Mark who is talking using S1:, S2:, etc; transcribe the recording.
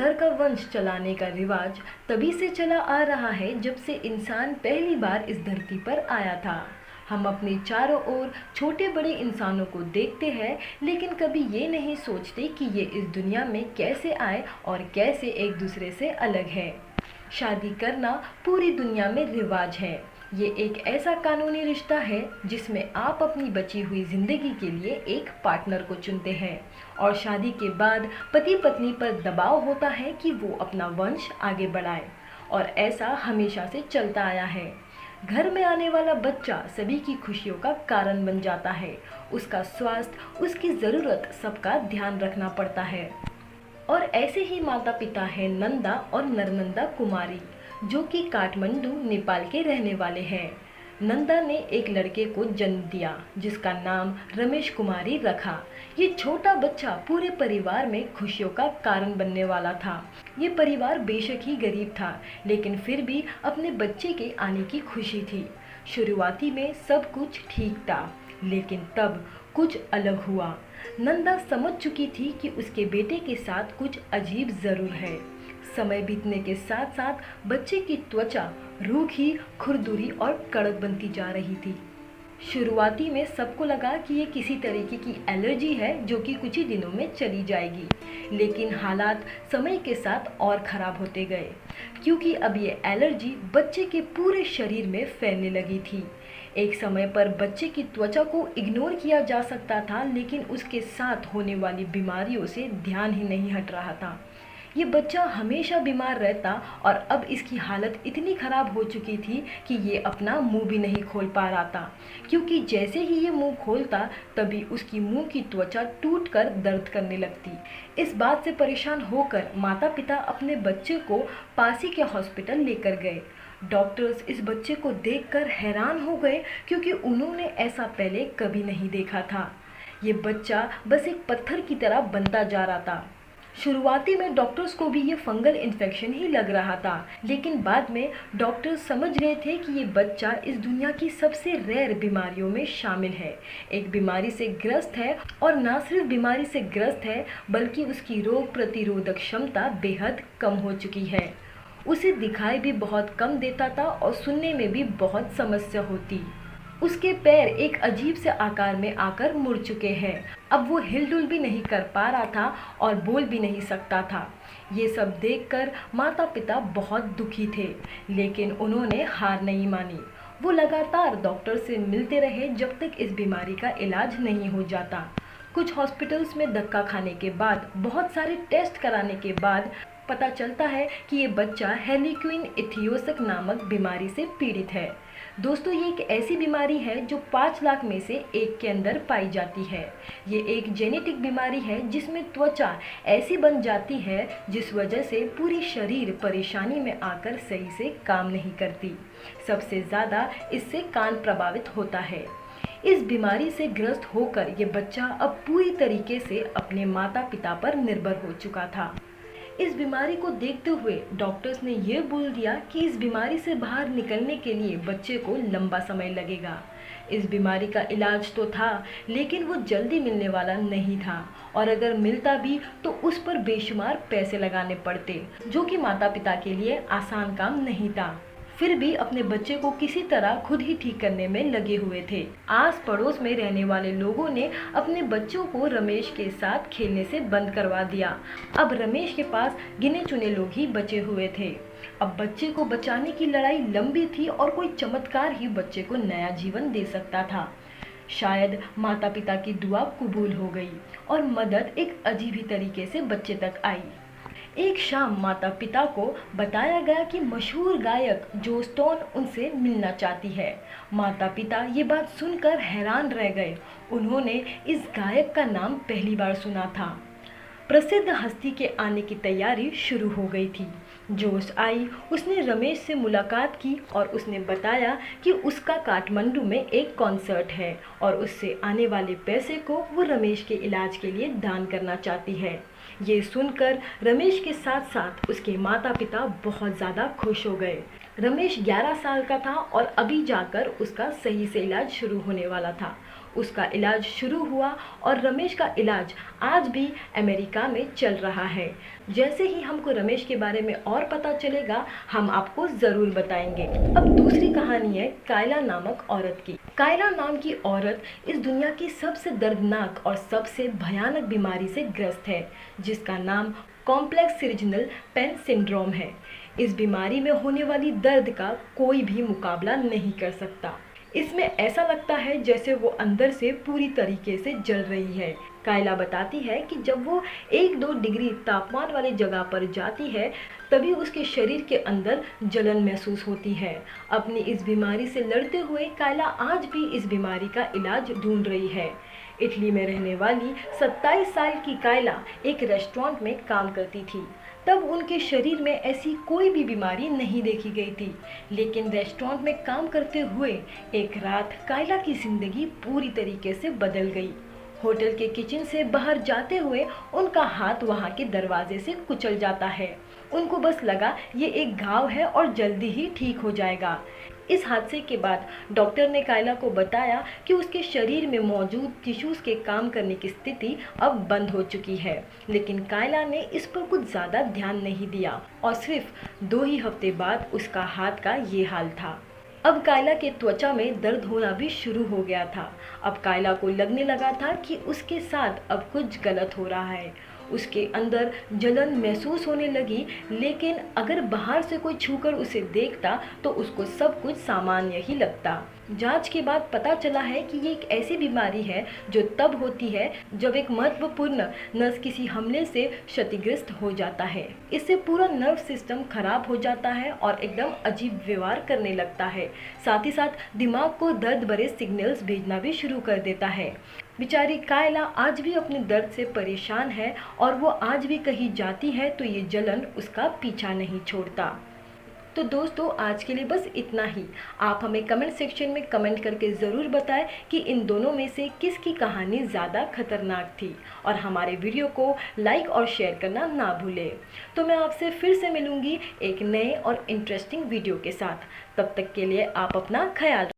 S1: घर का वंश चलाने का रिवाज तभी से चला आ रहा है जब से इंसान पहली बार इस धरती पर आया था। हम अपने चारों ओर छोटे बड़े इंसानों को देखते हैं, लेकिन कभी ये नहीं सोचते कि ये इस दुनिया में कैसे आए और कैसे एक दूसरे से अलग है। शादी करना पूरी दुनिया में रिवाज है। ये एक ऐसा कानूनी रिश्ता है जिसमें आप अपनी बची हुई जिंदगी के लिए एक पार्टनर को चुनते हैं और शादी के बाद पति पत्नी पर दबाव होता है कि वो अपना वंश आगे बढ़ाए, और ऐसा हमेशा से चलता आया है। घर में आने वाला बच्चा सभी की खुशियों का कारण बन जाता है। उसका स्वास्थ्य, उसकी ज़रूरत सबका ध्यान रखना पड़ता है। और ऐसे ही माता पिता हैं नंदा और नरनंदा कुमारी, जो कि काठमांडू नेपाल के रहने वाले हैं। नंदा ने एक लड़के को जन्म दिया जिसका नाम रमेश कुमारी रखा। ये छोटा बच्चा पूरे परिवार में खुशियों का कारण बनने वाला था। ये परिवार बेशक ही गरीब था, लेकिन फिर भी अपने बच्चे के आने की खुशी थी। शुरुआती में सब कुछ ठीक था, लेकिन तब कुछ अलग हुआ। नंदा समझ चुकी थी कि उसके बेटे के साथ कुछ अजीब ज़रूर है। समय बीतने के साथ साथ बच्चे की त्वचा रूखी, खुरदुरी और कड़क बनती जा रही थी। शुरुआती में सबको लगा कि ये किसी तरीके की एलर्जी है जो कि कुछ ही दिनों में चली जाएगी, लेकिन हालात समय के साथ और ख़राब होते गए, क्योंकि अब ये एलर्जी बच्चे के पूरे शरीर में फैलने लगी थी। एक समय पर बच्चे की त्वचा को इग्नोर किया जा सकता था, लेकिन उसके साथ होने वाली बीमारियों से ध्यान ही नहीं हट रहा था। ये बच्चा हमेशा बीमार रहता और अब इसकी हालत इतनी ख़राब हो चुकी थी कि ये अपना मुंह भी नहीं खोल पा रहा था, क्योंकि जैसे ही ये मुंह खोलता तभी उसकी मुंह की त्वचा टूटकर दर्द करने लगती। इस बात से परेशान होकर माता पिता अपने बच्चे को पास ही के हॉस्पिटल लेकर गए। डॉक्टर्स इस बच्चे को देखकर हैरान हो गए, क्योंकि उन्होंने ऐसा पहले कभी नहीं देखा था। ये बच्चा बस एक पत्थर की तरह बनता जा रहा था। शुरुआती में डॉक्टर्स को भी ये फंगल इन्फेक्शन ही लग रहा था, लेकिन बाद में डॉक्टर्स समझ गए थे कि ये बच्चा इस दुनिया की सबसे रेयर बीमारियों में शामिल है। एक बीमारी से ग्रस्त है, और ना सिर्फ बीमारी से ग्रस्त है बल्कि उसकी रोग प्रतिरोधक क्षमता बेहद कम हो चुकी है। उसे दिखाई भी बहुत कम देता था और सुनने में भी बहुत समस्या होती। उसके पैर एक अजीब से आकार में आकर मुड़ चुके हैं। अब वो हिलडुल भी नहीं कर पा रहा था और बोल भी नहीं सकता था। ये सब देखकर माता पिता बहुत दुखी थे, लेकिन उन्होंने हार नहीं मानी। वो लगातार डॉक्टर से मिलते रहे जब तक इस बीमारी का इलाज नहीं हो जाता। कुछ हॉस्पिटल्स में धक्का खाने के बाद, बहुत सारे टेस्ट कराने के बाद पता चलता है कि ये बच्चा हेलिक्विन इथियोसक नामक बीमारी से पीड़ित है। दोस्तों, ये एक ऐसी बीमारी है जो 5 लाख में से एक के अंदर पाई जाती है। ये एक जेनेटिक बीमारी है जिसमें त्वचा ऐसी बन जाती है जिस वजह से पूरी शरीर परेशानी में आकर सही से काम नहीं करती। सबसे ज़्यादा इससे कान प्रभावित होता है। इस बीमारी से ग्रस्त होकर ये बच्चा अब पूरी तरीके से अपने माता पिता पर निर्भर हो चुका था। इस बीमारी को देखते हुए डॉक्टर्स ने यह बोल दिया कि इस बीमारी से बाहर निकलने के लिए बच्चे को लंबा समय लगेगा। इस बीमारी का इलाज तो था, लेकिन वो जल्दी मिलने वाला नहीं था, और अगर मिलता भी तो उस पर बेशुमार पैसे लगाने पड़ते, जो कि माता पिता के लिए आसान काम नहीं था। फिर भी अपने बच्चे को किसी तरह खुद ही ठीक करने में लगे हुए थे। आस पड़ोस में रहने वाले लोगों ने अपने बच्चों को रमेश के साथ खेलने से बंद करवा दिया। अब रमेश के पास गिने चुने लोग ही बचे हुए थे। अब बच्चे को बचाने की लड़ाई लंबी थी और कोई चमत्कार ही बच्चे को नया जीवन दे सकता था। शायद माता पिता की दुआ कबूल हो गई और मदद एक अजीब ही तरीके से बच्चे तक आई। एक शाम माता पिता को बताया गया कि मशहूर गायक जो स्टोन उनसे मिलना चाहती है। माता पिता ये बात सुनकर हैरान रह गए। उन्होंने इस गायक का नाम पहली बार सुना था। प्रसिद्ध हस्ती के आने की तैयारी शुरू हो गई थी। जोश आई, उसने रमेश से मुलाकात की और उसने बताया कि उसका काठमांडू में एक कॉन्सर्ट है और उससे आने वाले पैसे को वो रमेश के इलाज के लिए दान करना चाहती है। ये सुनकर रमेश के साथ साथ उसके माता पिता बहुत ज़्यादा खुश हो गए। रमेश 11 साल का था और अभी जाकर उसका सही से इलाज शुरू होने वाला था। उसका इलाज शुरू हुआ और रमेश का इलाज आज भी अमेरिका में चल रहा है। जैसे ही हमको रमेश के बारे में और पता चलेगा, हम आपको ज़रूर बताएंगे। अब दूसरी कहानी है कायला नामक औरत की। कायला नाम की औरत इस दुनिया की सबसे दर्दनाक और सबसे भयानक बीमारी से ग्रस्त है, जिसका नाम कॉम्प्लेक्स रीजनल पेन सिंड्रोम है। इस बीमारी में होने वाली दर्द का कोई भी मुकाबला नहीं कर सकता। इसमें ऐसा लगता है जैसे वो अंदर से पूरी तरीके से जल रही है। कायला बताती है कि जब वो 1-2 डिग्री तापमान वाली जगह पर जाती है, तभी उसके शरीर के अंदर जलन महसूस होती है। अपनी इस बीमारी से लड़ते हुए कायला आज भी इस बीमारी का इलाज ढूंढ रही है। इटली में रहने वाली 27 साल की कायला एक रेस्टोरेंट में काम करती थी। तब उनके शरीर में ऐसी कोई भी बीमारी नहीं देखी गई थी, लेकिन रेस्टोरेंट में काम करते हुए एक रात कायला की ज़िंदगी पूरी तरीके से बदल गई। होटल के किचन से बाहर जाते हुए उनका हाथ वहां के दरवाजे से कुचल जाता है। उनको बस लगा ये एक घाव है और जल्दी ही ठीक हो जाएगा। इस हादसे के बाद डॉक्टर ने कायला को बताया कि उसके शरीर में मौजूद टिश्यूज़ के काम करने की स्थिति अब बंद हो चुकी है, लेकिन कायला ने इस पर कुछ ज़्यादा ध्यान नहीं दिया और सिर्फ 2 ही हफ्ते बाद उसका हाथ का ये हाल था। अब कायला के त्वचा में दर्द होना भी शुरू हो गया था। अब कायला को लगने लगा था कि उसके साथ अब कुछ गलत हो रहा है। उसके अंदर जलन महसूस होने लगी, लेकिन अगर बाहर से कोई छूकर उसे देखता तो उसको सब कुछ सामान्य ही लगता। जांच के बाद पता चला है कि ये एक ऐसी बीमारी है जो तब होती है जब एक महत्वपूर्ण नस किसी हमले से क्षतिग्रस्त हो जाता है। इससे पूरा नर्व सिस्टम खराब हो जाता है और एकदम अजीब व्यवहार करने लगता है। साथ ही साथ दिमाग को दर्द भरे सिग्नल्स भेजना भी शुरू कर देता है। बेचारी कायला आज भी अपने दर्द से परेशान है और वो आज भी कहीं जाती है तो ये जलन उसका पीछा नहीं छोड़ता। तो दोस्तों, आज के लिए बस इतना ही। आप हमें कमेंट सेक्शन में कमेंट करके ज़रूर बताएं कि इन दोनों में से किसकी कहानी ज़्यादा खतरनाक थी, और हमारे वीडियो को लाइक और शेयर करना ना भूलें। तो मैं आपसे फिर से मिलूँगी एक नए और इंटरेस्टिंग वीडियो के साथ। तब तक के लिए आप अपना ख्याल